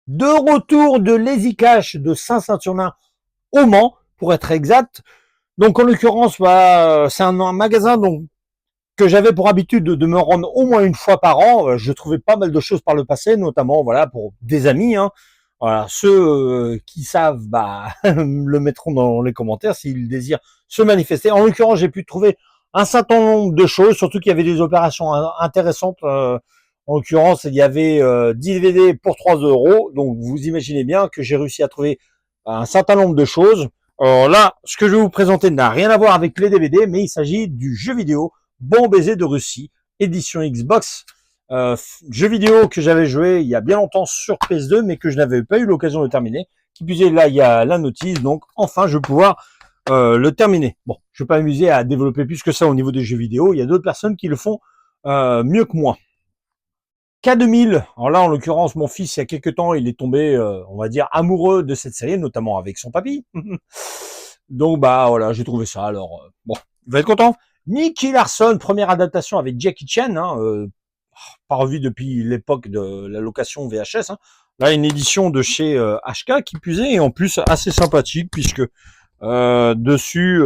De retour de l'Easy Cash de Saint-Saturnin au Mans, pour être exact. Donc en l'occurrence, c'est un magasin donc que j'avais pour habitude de me rendre au moins une fois par an. Je trouvais pas mal de choses par le passé, notamment voilà pour des amis. Hein. Voilà, ceux qui savent le mettront dans les commentaires s'ils désirent se manifester. En l'occurrence, j'ai pu trouver un certain nombre de choses, surtout qu'il y avait des opérations intéressantes. En l'occurrence, il y avait 10 DVD pour 3 euros. Donc vous imaginez bien que j'ai réussi à trouver un certain nombre de choses. Alors là, ce que je vais vous présenter n'a rien à voir avec les DVD, mais il s'agit du jeu vidéo Bon baiser de Russie, édition Xbox, jeu vidéo que j'avais joué il y a bien longtemps sur PS2, mais que je n'avais pas eu l'occasion de terminer. Qui plus est, là, il y a la notice, donc enfin, je vais pouvoir le terminer. Bon, je vais pas m'amuser à développer plus que ça au niveau des jeux vidéo. Il y a d'autres personnes qui le font mieux que moi. K2000, alors là, en l'occurrence, mon fils, il y a quelques temps, il est tombé, on va dire, amoureux de cette série, notamment avec son papy. Donc, voilà, j'ai trouvé ça. Alors, bon, il va être content. Nicky Larson, première adaptation avec Jackie Chan, hein, pas revu depuis l'époque de la location VHS. Hein. Là, une édition de chez HK qui plus est, et en plus assez sympathique, puisque dessus,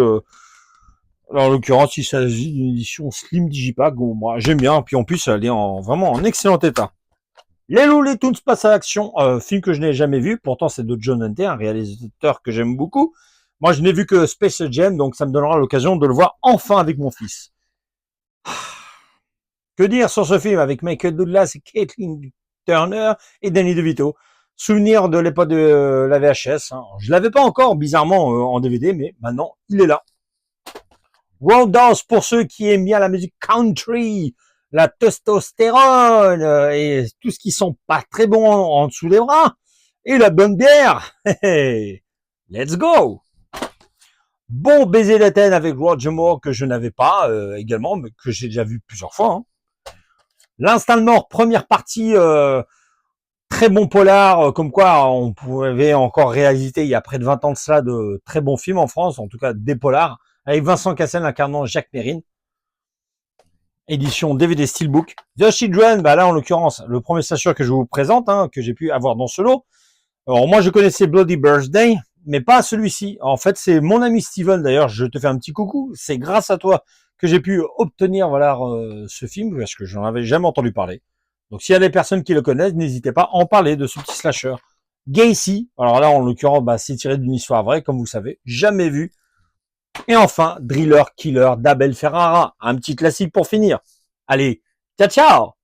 alors, en l'occurrence, il s'agit d'une édition Slim Digipack. Bon, moi, j'aime bien, puis en plus, elle est vraiment en excellent état. Les Looney Tunes passent à l'action, film que je n'ai jamais vu, pourtant c'est de John Hunter, un réalisateur que j'aime beaucoup. Moi, je n'ai vu que Space Jam, donc ça me donnera l'occasion de le voir enfin avec mon fils. Que dire sur ce film avec Michael Douglas et Caitlin Turner et Danny DeVito? Souvenir de l'époque de la VHS. Hein. Je l'avais pas encore, bizarrement, en DVD, mais maintenant, il est là. Roadhouse pour ceux qui aiment bien la musique country, la testostérone et tout ce qui sent pas très bon en dessous des bras. Et la bonne bière. Let's go! Bon baiser d'Athènes avec Roger Moore que je n'avais pas également, mais que j'ai déjà vu plusieurs fois. Hein. L'instant de mort, première partie, très bon polar, comme quoi on pouvait encore réaliser il y a près de 20 ans de cela de très bons films en France, en tout cas des polars, avec Vincent Cassel incarnant Jacques Mérine. Édition DVD Steelbook. The Children, là en l'occurrence, le premier slasher que je vous présente, hein, que j'ai pu avoir dans ce lot. Alors moi je connaissais Bloody Birthday, mais pas celui-ci. En fait c'est mon ami Steven, d'ailleurs je te fais un petit coucou, c'est grâce à toi que j'ai pu obtenir ce film, parce que j'en avais jamais entendu parler. Donc s'il y a des personnes qui le connaissent, n'hésitez pas à en parler de ce petit slasher. Gacy, alors là en l'occurrence c'est tiré d'une histoire vraie, comme vous savez, jamais vu. Et enfin, Driller Killer d'Abel Ferrara, un petit classique pour finir. Allez, ciao ciao!